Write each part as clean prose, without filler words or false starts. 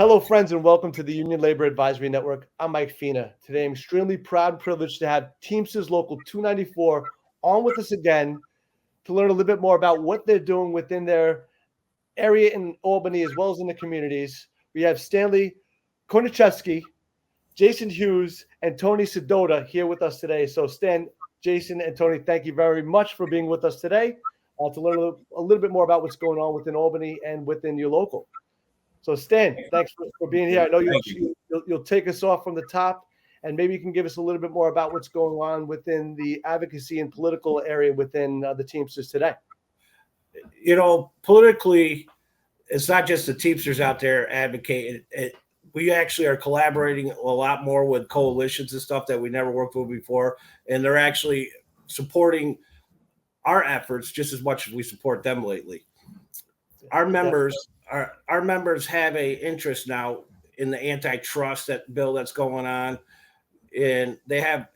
Hello, friends, and welcome to the Union Labor Advisory Network. I'm Mike Fina. Today, I'm extremely proud and privileged to have Teamsters Local 294 on with us again to learn a little bit more about what they're doing within their area in Albany as well as in the communities. We have Stanley Koniszewski, Jason Hughes, and Tony Sidoti here with us today. So, Stan, Jason, and Tony, thank you very much for being with us today to learn a little bit more about what's going on within Albany and within your local. So, Stan, thanks for being here. I know you'll take us off from the top, and maybe you can give us a little bit more about what's going on within the advocacy and political area within the Teamsters today. You know, politically, it's not just the Teamsters out there advocating. We actually are collaborating a lot more with coalitions and stuff that we never worked with before, and they're actually supporting our efforts just as much as we support them lately. Our members have a interest now in the antitrust bill that's going on, and they have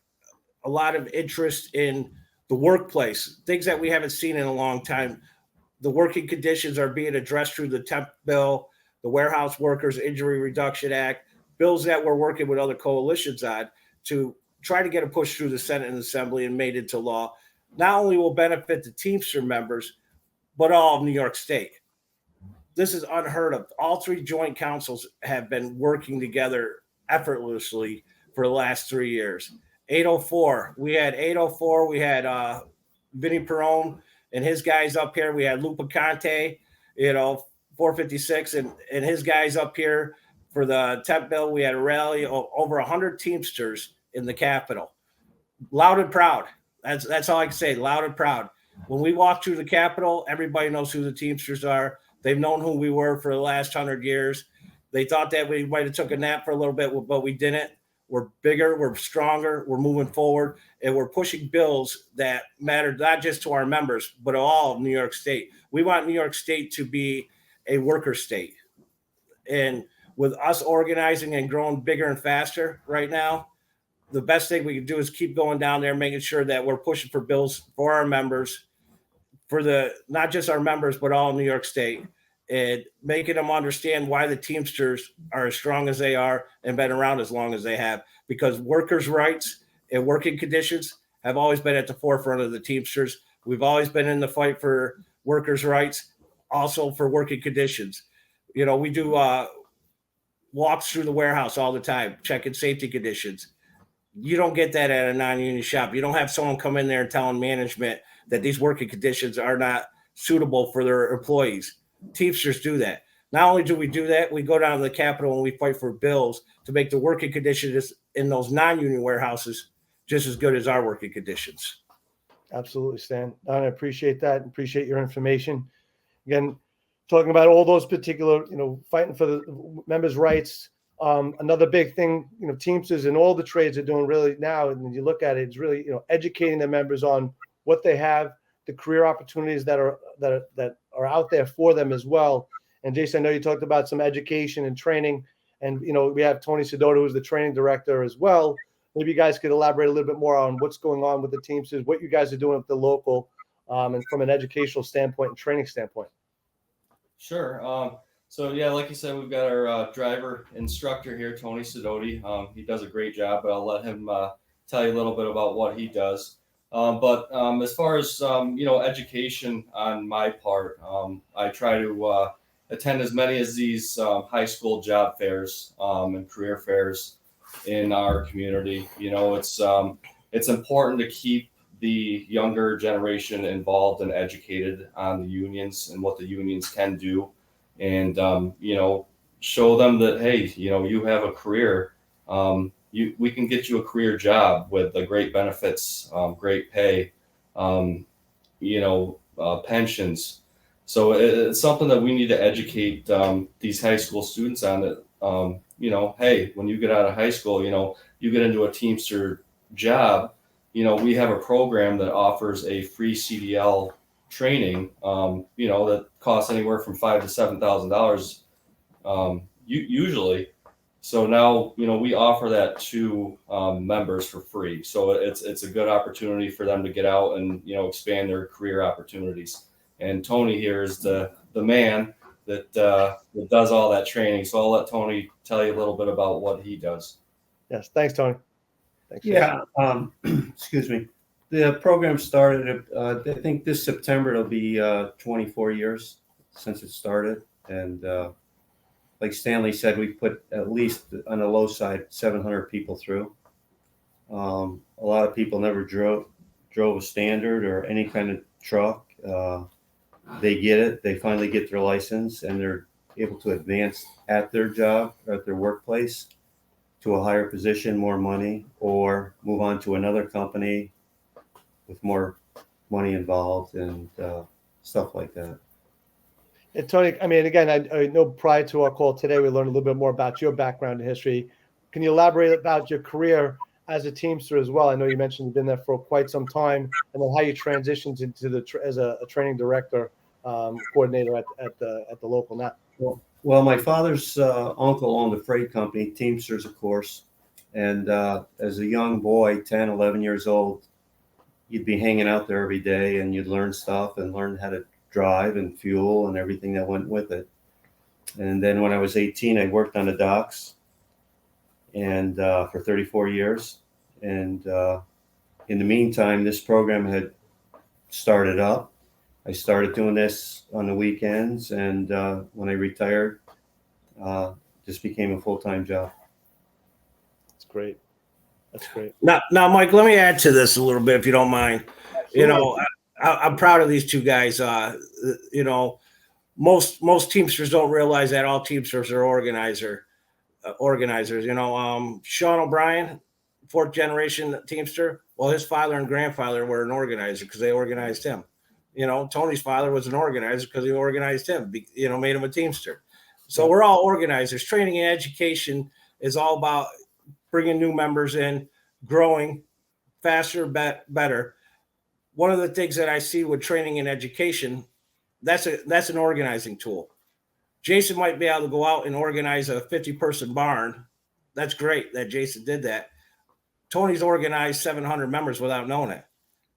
a lot of interest in the workplace, things that we haven't seen in a long time. The working conditions are being addressed through the temp bill, the Warehouse Workers Injury Reduction Act, bills that we're working with other coalitions on to try to get a push through the Senate and Assembly and made into law. Not only will benefit the Teamster members, but all of New York State. This is unheard of. All three joint councils have been working together effortlessly for the last 3 years. 804, we had Vinny Perrone and his guys up here. We had Lupa Conte, 456 and his guys up here for the temp bill. We had a rally of over 100 Teamsters in the Capitol. Loud and proud. That's all I can say, loud and proud. When we walk through the Capitol, everybody knows who the Teamsters are. They've known who we were for the last 100 years. They thought that we might have took a nap for a little bit, but we didn't. We're bigger, we're stronger, we're moving forward, and we're pushing bills that matter not just to our members, but all of New York State. We want New York State to be a worker state. And with us organizing and growing bigger and faster right now, the best thing we can do is keep going down there, making sure that we're pushing for bills for our members, for not just our members, but all of New York State, and making them understand why the Teamsters are as strong as they are and been around as long as they have, because workers' rights and working conditions have always been at the forefront of the Teamsters. We've always been in the fight for workers' rights, also for working conditions. We do walks through the warehouse all the time, checking safety conditions. You don't get that at a non-union shop. You don't have someone come in there and telling management that these working conditions are not suitable for their employees. Teamsters do that. Not only do we do that, we go down to the Capitol and we fight for bills to make the working conditions in those non-union warehouses just as good as our working conditions. Absolutely, Stan. I appreciate that. Appreciate your information. Again, talking about all those particular, fighting for the members' rights. Another big thing, Teamsters and all the trades are doing really now, and when you look at it, it's really, educating the members on what they have, the career opportunities that are out there for them as well. And Jason, I know you talked about some education and training, and we have Tony Sidoti, who's the training director as well. Maybe you guys could elaborate a little bit more on what's going on with the Teamsters, what you guys are doing at the local, and from an educational standpoint and training standpoint. Sure. So yeah, like you said, we've got our driver instructor here, Tony Sidoti. He does a great job, but I'll let him tell you a little bit about what he does. But as far as, education on my part, I try to attend as many as these high school job fairs and career fairs in our community. It's important to keep the younger generation involved and educated on the unions and what the unions can do. And, show them that, hey, you have a career. We can get you a career job with the great benefits, great pay, pensions. So it's something that we need to educate these high school students on that, hey, when you get out of high school, you get into a Teamster job, we have a program that offers a free CDL training, that costs anywhere from $5,000 to $7,000 usually. So now, we offer that to members for free. So it's a good opportunity for them to get out and, expand their career opportunities. And Tony here is the man that does all that training. So I'll let Tony tell you a little bit about what he does. Yes, thanks, Tony. Thanks. Yeah, excuse me. The program started, I think this September, it'll be 24 years since it started. And like Stanley said, we put at least on the low side 700 people through. A lot of people never drove a standard or any kind of truck. They get it. They finally get their license, and they're able to advance at their job or at their workplace to a higher position, more money, or move on to another company with more money involved and stuff like that. And Tony, I mean, again, I know prior to our call today, we learned a little bit more about your background and history. Can you elaborate about your career as a Teamster as well? I know you mentioned you've been there for quite some time, and then how you transitioned into as a training director, coordinator at the local now. Well, my father's uncle owned a freight company, Teamsters, of course. And as a young boy, 10, 11 years old, you'd be hanging out there every day, and you'd learn stuff and learn how to drive and fuel and everything that went with it. And then when I was 18, I worked on the docks and for 34 years. And in the meantime, this program had started up. I started doing this on the weekends, and when I retired, just became a full-time job. That's great. That's great. Now, Mike, let me add to this a little bit, if you don't mind. Absolutely. You know, I'm proud of these two guys. You know, most Teamsters don't realize that all Teamsters are organizers. You know, Sean O'Brien, fourth generation Teamster. Well, his father and grandfather were an organizer because they organized him. You know, Tony's father was an organizer because he organized him. You know, made him a Teamster. So we're all organizers. Training and education is all about bringing new members in, growing faster, better. One of the things that I see with training and education, that's an organizing tool. Jason might be able to go out and organize a 50-person barn. That's great that Jason did that. Tony's organized 700 members without knowing it.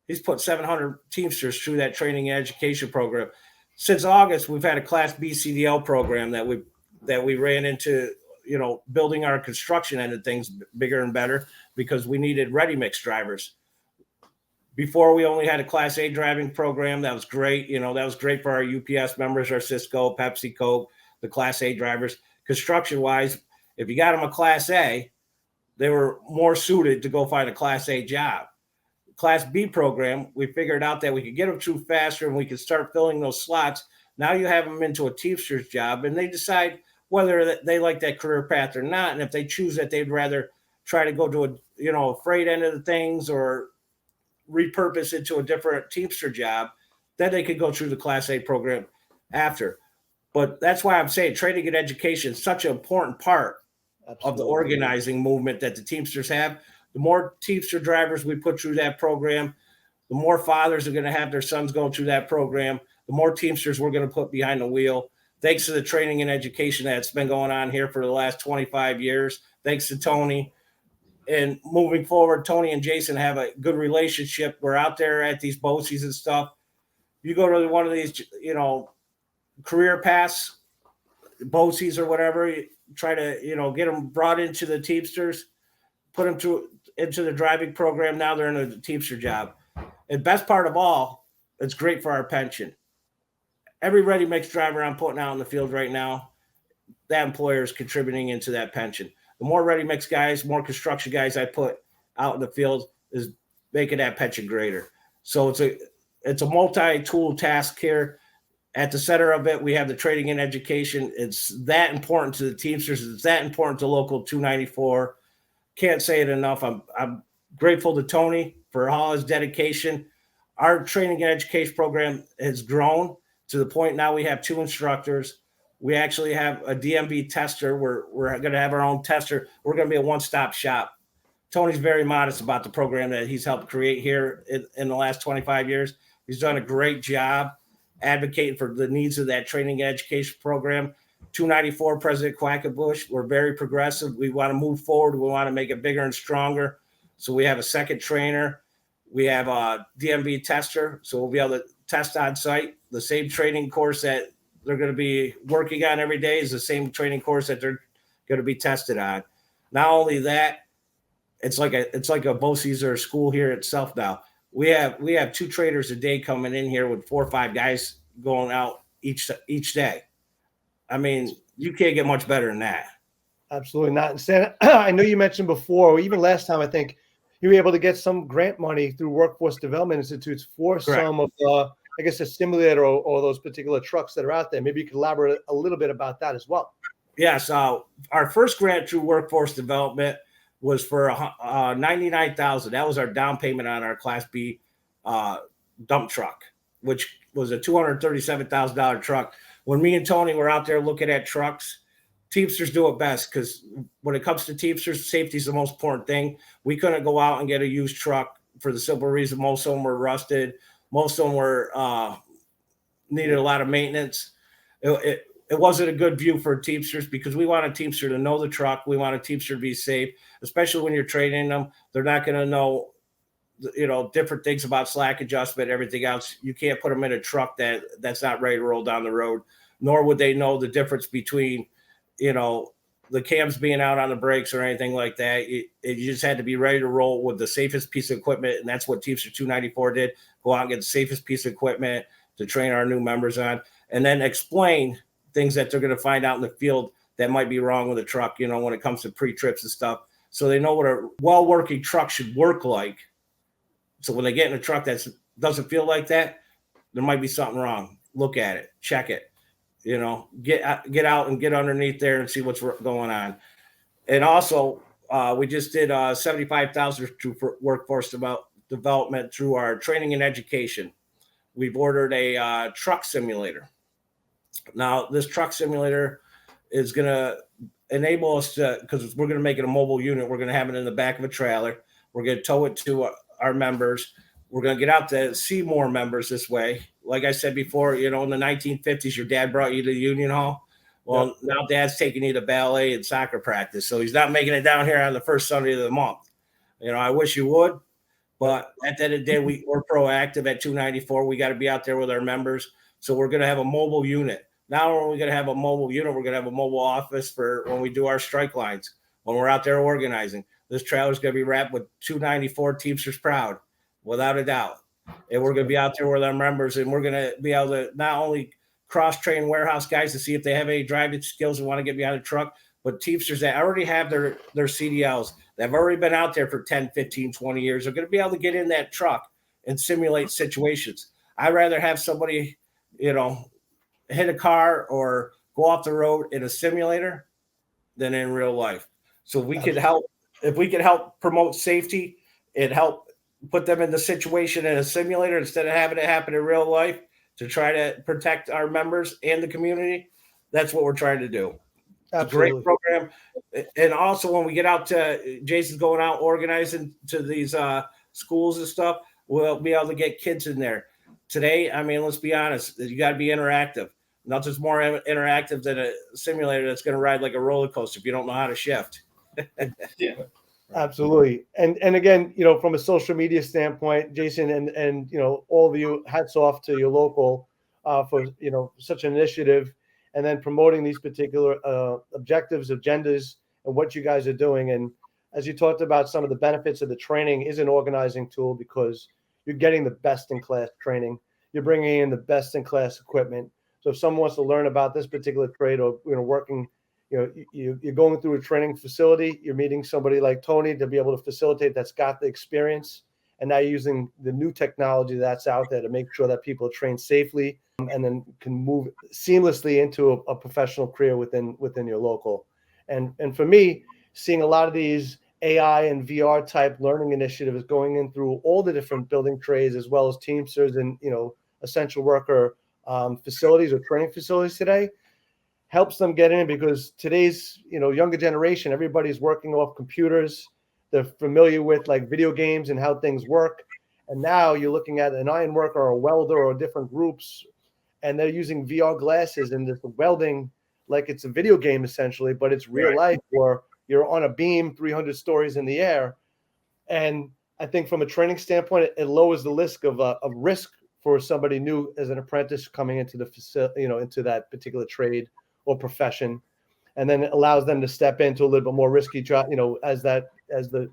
He's put 700 Teamsters through that training and education program. Since August, we've had a Class B CDL program that we ran into, you know, building our construction end of things bigger and better because we needed ready mix drivers. Before, we only had a Class A driving program. That was great. You know, that was great for our UPS members, our Cisco, Pepsi, Coke, the Class A drivers. Construction-wise, if you got them a Class A, they were more suited to go find a Class A job. Class B program, we figured out that we could get them through faster and we could start filling those slots. Now you have them into a Teamster's job, and they decide whether they like that career path or not. And if they choose that they'd rather try to go to a freight end of the things or repurpose it to a different Teamster job, then they could go through the Class A program after. But that's why I'm saying training and education is such an important part of the organizing movement that the Teamsters have. The more Teamster drivers we put through that program, the more fathers are going to have their sons going through that program, the more Teamsters we're going to put behind the wheel. Thanks to the training and education that's been going on here for the last 25 years. Thanks to Tony. And moving forward, Tony and Jason have a good relationship. We're out there at these BOCES and stuff. You go to one of these, you know, career paths, BOCES or whatever, you try to, you know, get them brought into the Teamsters, put them into the driving program. Now they're in a Teamster job. And best part of all, it's great for our pension. Every ready mix driver I'm putting out in the field right now, that employer is contributing into that pension. The more ready mix guys, more construction guys I put out in the field is making that pension greater. So it's a multi-tool task here. At the center of it, we have the training and education. It's that important to the Teamsters. It's that important to Local 294. Can't say it enough. I'm grateful to Tony for all his dedication. Our training and education program has grown to the point now we have 2 instructors. We actually have a DMV tester. We're going to have our own tester. We're going to be a one-stop shop. Tony's very modest about the program that he's helped create here in the last 25 years. He's done a great job advocating for the needs of that training and education program. 294, President Quackenbush, we're very progressive. We want to move forward. We want to make it bigger and stronger. So we have a second trainer. We have a DMV tester. So we'll be able to test on site. The same training course that they're going to be working on every day is the same training course that they're going to be tested on. Not only that, it's like a BOCES or a school here itself now. We have 2 trainers a day coming in here with 4 or 5 guys going out each day. I mean, you can't get much better than that. Absolutely not. And Stan, I know you mentioned before, or even last time, I think you were able to get some grant money through Workforce Development Institutes for Correct. some of the, I guess, a simulator or those particular trucks that are out there. Maybe you could elaborate a little bit about that as well. Yes. Our first grant through Workforce Development was for $99,000. That was our down payment on our Class B dump truck, which was a $237,000 truck. When me and Tony were out there looking at trucks, Teamsters do it best, because when it comes to Teamsters, safety is the most important thing. We couldn't go out and get a used truck for the simple reason most of them were rusted. Most of them were needed a lot of maintenance. It wasn't a good view for Teamsters, because we want a Teamster to know the truck. We want a Teamster to be safe, especially when you're training them. They're not going to know, different things about slack adjustment, everything else. You can't put them in a truck that's not ready to roll down the road, nor would they know the difference between, the cams being out on the brakes or anything like that. You just had to be ready to roll with the safest piece of equipment, and that's what Teamster 294 did. Go out and get the safest piece of equipment to train our new members on, and then explain things that they're going to find out in the field that might be wrong with a truck, when it comes to pre-trips and stuff. So they know what a well-working truck should work like. So when they get in a truck that doesn't feel like that, there might be something wrong. Look at it, check it, get out and get underneath there and see what's going on. And also, we just did $75,000 through Workforce Development through our training and education. We've ordered a truck simulator. Now, this truck simulator is going to enable us to, because we're going to make it a mobile unit. We're going to have it in the back of a trailer. We're going to tow it to our members. We're going to get out to see more members this way. Like I said before, in the 1950s, your dad brought you to the Union Hall. Well, Now Dad's taking you to ballet and soccer practice. So he's not making it down here on the first Sunday of the month. I wish you would. But at the end of the day, we're proactive at 294. We got to be out there with our members. So we're going to have a mobile unit. Not only are we going to have a mobile unit, we're going to have a mobile office for when we do our strike lines, when we're out there organizing. This trailer is going to be wrapped with 294 Teamsters Proud, without a doubt. And we're going to be out there with our members, and we're going to be able to not only cross-train warehouse guys to see if they have any driving skills and want to get behind a truck, but Teamsters that already have their CDLs, that have already been out there for 10, 15, 20 years, are going to be able to get in that truck and simulate situations. I'd rather have somebody, hit a car or go off the road in a simulator than in real life. So we could help, if we could help promote safety and help put them in the situation in a simulator instead of having it happen in real life to try to protect our members and the community. That's what we're trying to do. Absolutely. It's a great program. And also when we get out to, Jason's going out organizing to these schools and stuff, we'll be able to get kids in there. Today, let's be honest, you got to be interactive. Nothing's more interactive than a simulator that's going to ride like a roller coaster if you don't know how to shift. Yeah, absolutely. And again, from a social media standpoint, Jason, and all of you, hats off to your local for such an initiative, and then promoting these particular objectives, agendas, and what you guys are doing. And as you talked about, some of the benefits of the training is an organizing tool, because you're getting the best in class training. You're bringing in the best in class equipment. So if someone wants to learn about this particular trade, or working, you're going through a training facility, you're meeting somebody like Tony to be able to facilitate, that's got the experience, and now you're using the new technology that's out there to make sure that people are trained safely, and then can move seamlessly into a professional career within your local. And for me, seeing a lot of these AI and VR type learning initiatives going in through all the different building trades, as well as Teamsters and essential worker facilities or training facilities today, helps them get in, because today's younger generation, everybody's working off computers. They're familiar with like video games and how things work. And now you're looking at an iron worker or a welder or different groups, and they're using VR glasses and just welding like it's a video game essentially, but it's real life, or you're on a beam 300 stories in the air. And I think from a training standpoint, it lowers the risk of for somebody new as an apprentice coming into the facility, into that particular trade or profession, and then it allows them to step into a little bit more risky job. As the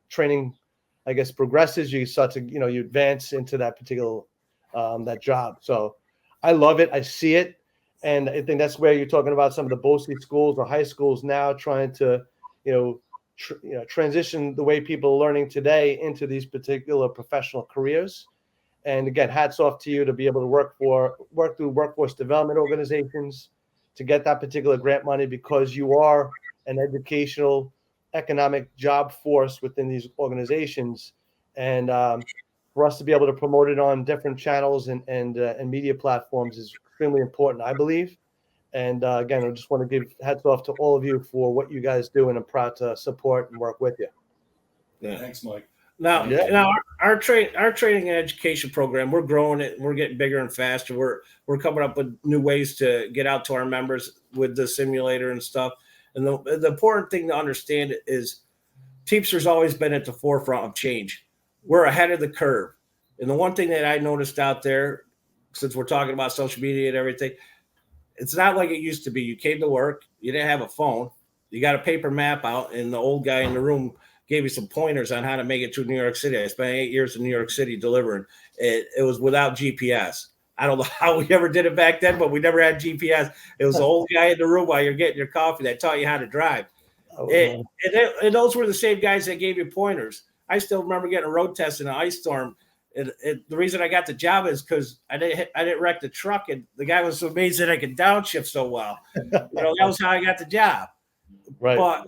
training, I guess, progresses, you start to you advance into that particular that job. So I love it. I see it. And I think that's where you're talking about some of the BOCES schools or high schools now trying to, transition the way people are learning today into these particular professional careers. And again, hats off to you to be able to work through workforce development organizations to get that particular grant money, because you are an educational, economic job force within these organizations. And for us to be able to promote it on different channels and media platforms is extremely important, I believe. And again, I just want to give hats off to all of you for what you guys do, and I'm proud to support and work with you. Yeah. Thanks, Mike. Now our training and education program, we're growing it. We're getting bigger and faster. We're coming up with new ways to get out to our members with the simulator and stuff. And the important thing to understand is Teamsters always been at the forefront of change. We're ahead of the curve. And the one thing that I noticed out there, since we're talking about social media and everything, it's not like it used to be. You came to work, you didn't have a phone, you got a paper map out, and the old guy in the room gave you some pointers on how to make it to New York City. I spent 8 years in New York City delivering. It was without GPS. I don't know how we ever did it back then, but we never had GPS. It was the old guy in the room while you're getting your coffee that taught you how to drive. And those were the same guys that gave you pointers. I still remember getting a road test in an ice storm. The reason I got the job is because I didn't wreck the truck, and the guy was so amazed that I could downshift so well. That was how I got the job. Right. But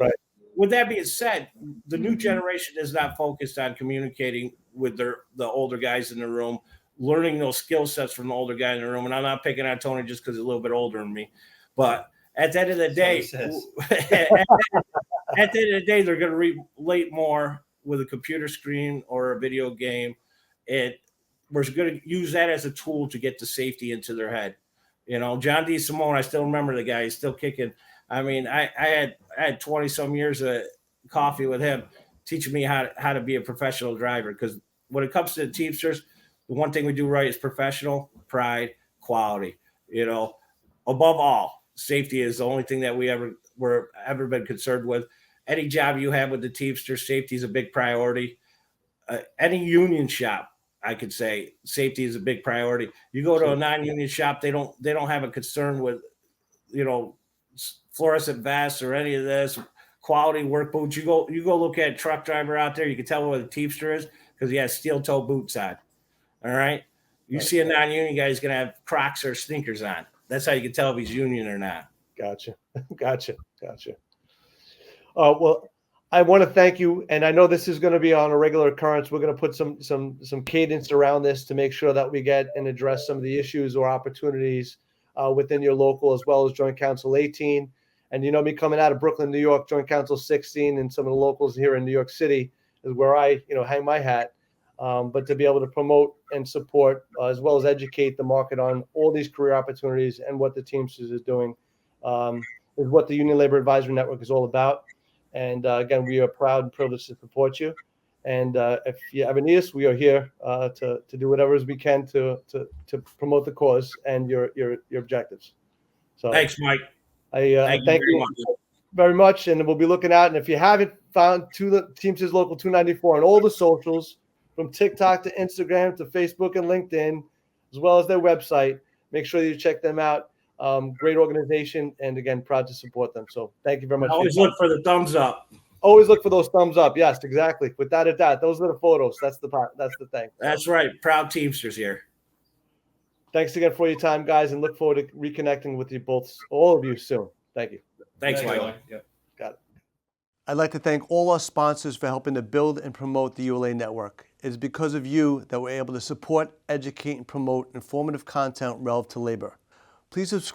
with that being said, the new generation is not focused on communicating with the older guys in the room, learning those skill sets from the older guy in the room. And I'm not picking on Tony just because he's a little bit older than me, but at the end of the day, they're going to relate more with a computer screen or a video game. And we're going to use that as a tool to get the safety into their head. John D. Simone, I still remember the guy. He's still kicking. I mean, I had 20 some years of coffee with him, teaching me how to be a professional driver. Because when it comes to the Teamsters, the one thing we do right is professional, pride, quality. Above all, safety is the only thing that we're ever been concerned with. Any job you have with the Teamsters, safety is a big priority. Any union shop, I could say safety is a big priority. You go to a non-union shop, they don't have a concern with, fluorescent vests or any of this quality work boots. You go look at a truck driver out there, you can tell what a Teamster is because he has steel toe boots on. All right. You see a non-union guy, he's going to have Crocs or sneakers on. That's how you can tell if he's union or not. Gotcha. Well, I want to thank you, and I know this is going to be on a regular occurrence. We're going to put some cadence around this to make sure that we get and address some of the issues or opportunities within your local, as well as Joint Council 18. And me coming out of Brooklyn, New York, Joint Council 16, and some of the locals here in New York City is where I hang my hat. But to be able to promote and support, as well as educate the market on all these career opportunities and what the Teamsters is doing, is what the Union Labor Advisory Network is all about. And again, we are proud and privileged to support you. And if you ever need us, we are here to do whatever we can to promote the cause and your objectives. So thanks, Mike. I thank you very much. And we'll be looking out. And if you haven't found Teamsters Local 294 on all the socials, from TikTok to Instagram to Facebook and LinkedIn, as well as their website, make sure you check them out. Great organization, and again, proud to support them. So thank you very much. Always look for the thumbs up. Always look for those thumbs up. Yes, exactly. Without a doubt, those are the photos. That's the thing. That's right. Proud Teamsters here. Thanks again for your time, guys, and look forward to reconnecting with you both, all of you, soon. Thank you. Thanks, Mike. Yep. Got it. I'd like to thank all our sponsors for helping to build and promote the ULA Network. It is because of you that we're able to support, educate, and promote informative content relative to labor. Please subscribe